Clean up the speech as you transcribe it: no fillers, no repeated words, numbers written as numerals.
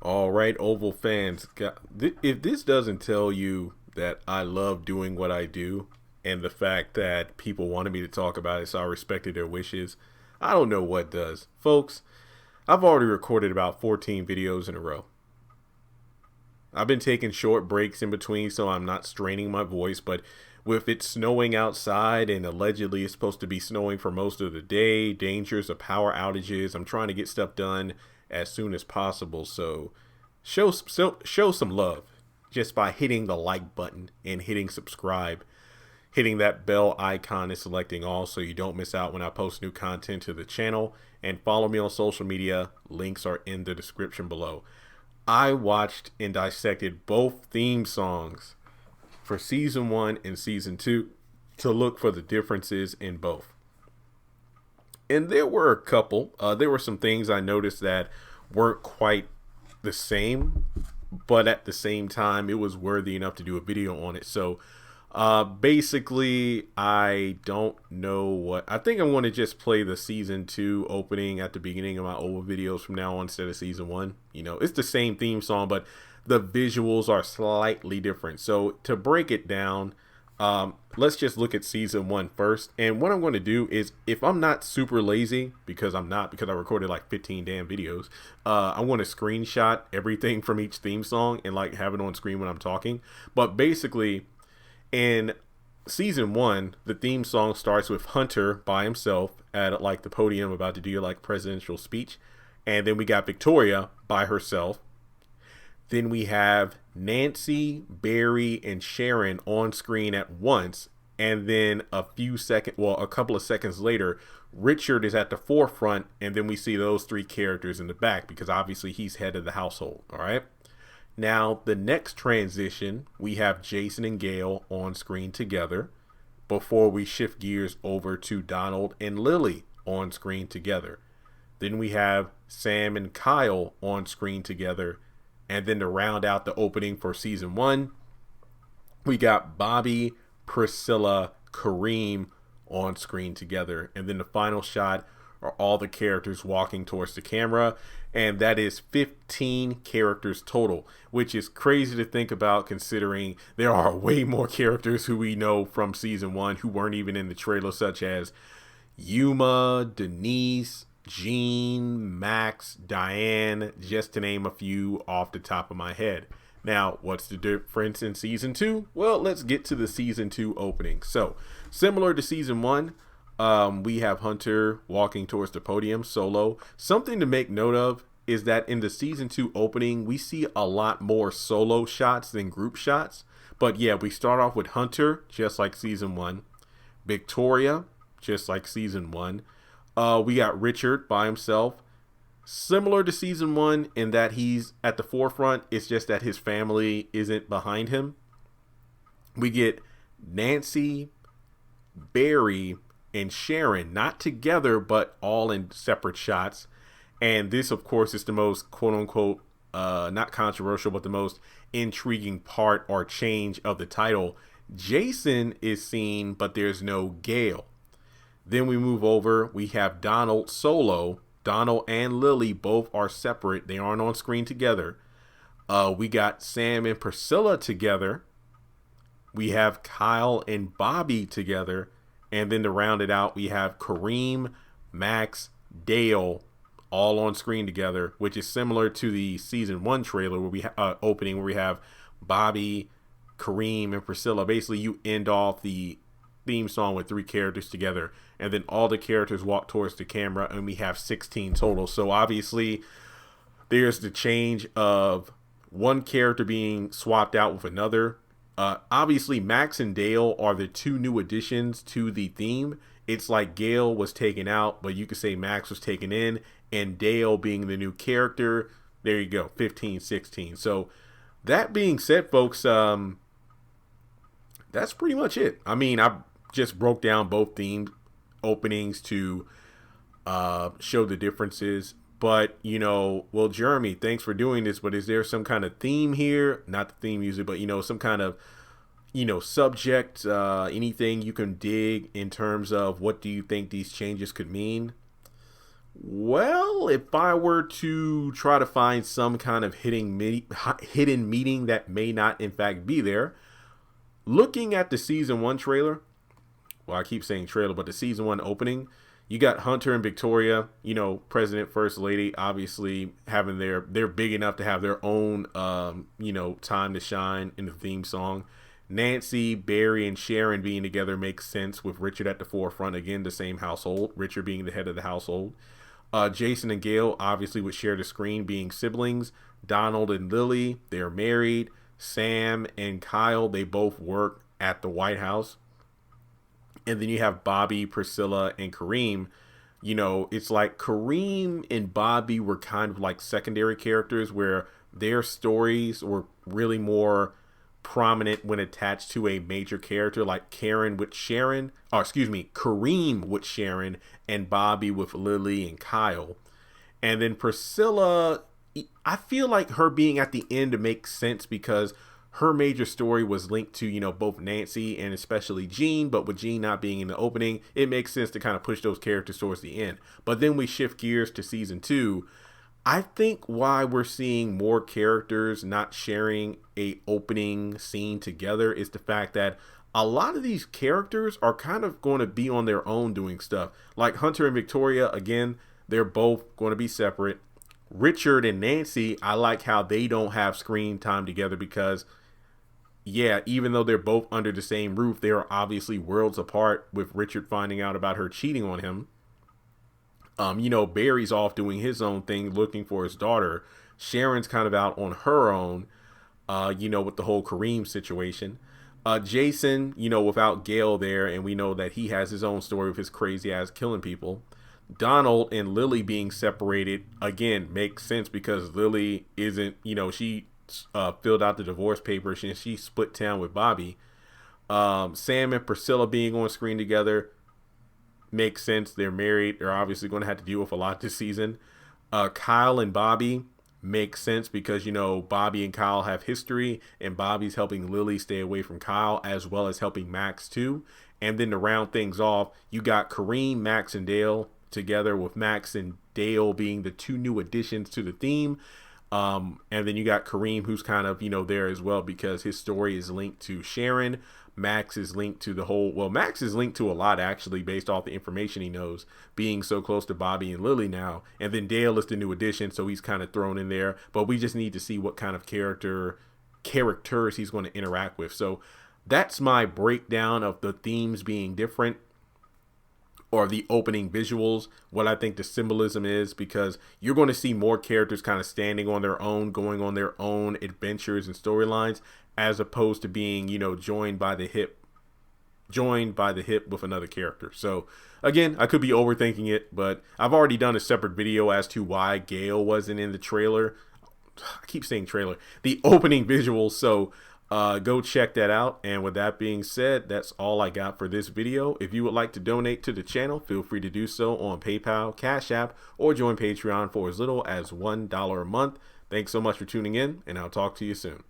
All right, Oval fans, if this doesn't tell you that I love doing what I do and the fact that people wanted me to talk about it, so I respected their wishes, I don't know what does. Folks, I've already recorded about 14 videos in a row. I've been taking short breaks in between so I'm not straining my voice, but with it snowing outside and allegedly it's supposed to be snowing for most of the day, dangers of power outages, I'm trying to get stuff done as soon as possible. So show some love just by hitting the like button and hitting subscribe, hitting that bell icon and selecting all so you don't miss out when I post new content to the channel, and follow me on social media. Links are in the description below. I watched and dissected both theme songs for season 1 and season 2 to look for the differences in both. And there were a couple. There were some things I noticed that weren't quite the same, but at the same time, it was worthy enough to do a video on it. So basically, I don't know what. I think I want to just play the season 2 opening at the beginning of my old videos from now on instead of season 1. You know, it's the same theme song, but the visuals are slightly different. So to break it down, let's just look at season 1 first. And what I'm going to do is, if I'm not super lazy, because I'm not, because I recorded like 15 damn videos, I want to screenshot everything from each theme song and like have it on screen when I'm talking. But basically, in season 1, the theme song starts with Hunter by himself at like the podium about to do like presidential speech. And then we got Victoria by herself. Then we have Nancy, Barry, and Sharon on screen at once. And then a couple of seconds later, Richard is at the forefront. And then we see those 3 characters in the back because obviously he's head of the household. All right. Now, the next transition, we have Jason and Gail on screen together before we shift gears over to Donald and Lily on screen together. Then we have Sam and Kyle on screen together. And then to round out the opening for season 1, we got Bobby, Priscilla, Kareem on screen together. And then the final shot are all the characters walking towards the camera. And that is 15 characters total, which is crazy to think about considering there are way more characters who we know from season 1 who weren't even in the trailer, such as Yuma, Denise, Jean, Max, Diane, just to name a few off the top of my head. Now, what's the difference in season 2? Well, let's get to the season 2 opening. So, similar to season 1, we have Hunter walking towards the podium solo. Something to make note of is that in the season 2 opening, we see a lot more solo shots than group shots. But yeah, we start off with Hunter, just like season 1. Victoria, just like season 1. We got Richard by himself, similar to season 1 in that he's at the forefront. It's just that his family isn't behind him. We get Nancy, Barry, and Sharon, not together, but all in separate shots. And this, of course, is the most quote unquote, not controversial, but the most intriguing part or change of the title. Jason is seen, but there's no Gail. Then we move over. We have Donald solo. Donald and Lily both are separate. They aren't on screen together. We got Sam and Priscilla together. We have Kyle and Bobby together. And then to round it out, we have Kareem, Max, Dale all on screen together, which is similar to the season 1 trailer where we opening where we have Bobby, Kareem, and Priscilla. Basically, you end off the theme song with 3 characters together, and then all the characters walk towards the camera, and we have 16 total. So obviously there's the change of one character being swapped out with another. Obviously Max and Dale are the 2 new additions to the theme. It's like Gail was taken out, but you could say Max was taken in, and Dale being the new character. There you go, 15, 16. So that being said, folks, that's pretty much it. I mean, I just broke down both theme openings to show the differences. But, you know, well, Jeremy, thanks for doing this. But is there some kind of theme here? Not the theme music, but, you know, some kind of, you know, subject, anything you can dig in terms of what do you think these changes could mean? Well, if I were to try to find some kind of hidden meaning that may not in fact be there, looking at the season 1 trailer, well, I keep saying trailer, but the season 1 opening, you got Hunter and Victoria, President, First Lady, obviously having they're big enough to have their own, time to shine in the theme song. Nancy, Barry, and Sharon being together makes sense with Richard at the forefront. Again, the same household, Richard being the head of the household. Jason and Gail obviously would share the screen being siblings. Donald and Lily, they're married. Sam and Kyle, they both work at the White House. And then you have Bobby, Priscilla, and Kareem. It's like Kareem and Bobby were kind of like secondary characters where their stories were really more prominent when attached to a major character, like Kareem with Sharon, and Bobby with Lily and Kyle. And then Priscilla, I feel like her being at the end makes sense because her major story was linked to, both Nancy and especially Jean, but with Jean not being in the opening, it makes sense to kind of push those characters towards the end. But then we shift gears to season 2. I think why we're seeing more characters not sharing a opening scene together is the fact that a lot of these characters are kind of going to be on their own doing stuff. Like Hunter and Victoria, again, they're both going to be separate. Richard and Nancy, I like how they don't have screen time together because, yeah, even though they're both under the same roof, they are obviously worlds apart, with Richard finding out about her cheating on him. Barry's off doing his own thing, looking for his daughter. Sharon's kind of out on her own, with the whole Kareem situation. Jason, without Gail there, and we know that he has his own story of his crazy ass killing people. Donald and Lily being separated, again, makes sense because Lily isn't, she filled out the divorce papers and she split town with Bobby. Sam and Priscilla being on screen together makes sense. They're married. They're obviously going to have to deal with a lot this season. Kyle and Bobby makes sense because, Bobby and Kyle have history and Bobby's helping Lily stay away from Kyle as well as helping Max too. And then to round things off, you got Kareem, Max, and Dale together, with Max and Dale being the 2 new additions to the theme. And then you got Kareem, who's kind of, there as well because his story is linked to Sharon. Max is linked to Max is linked to a lot actually based off the information he knows, being so close to Bobby and Lily now. And then Dale is the new addition, so he's kind of thrown in there. But we just need to see what kind of characters he's going to interact with. So that's my breakdown of the themes being different, or the opening visuals, what I think the symbolism is, because you're going to see more characters kind of standing on their own, going on their own adventures and storylines, as opposed to being, joined by the hip with another character. So again, I could be overthinking it, but I've already done a separate video as to why Gail wasn't in the trailer. I keep saying trailer, the opening visuals. So go check that out. And with that being said, that's all I got for this video. If you would like to donate to the channel, feel free to do so on PayPal, Cash App, or join Patreon for as little as $1 a month. Thanks so much for tuning in, and I'll talk to you soon.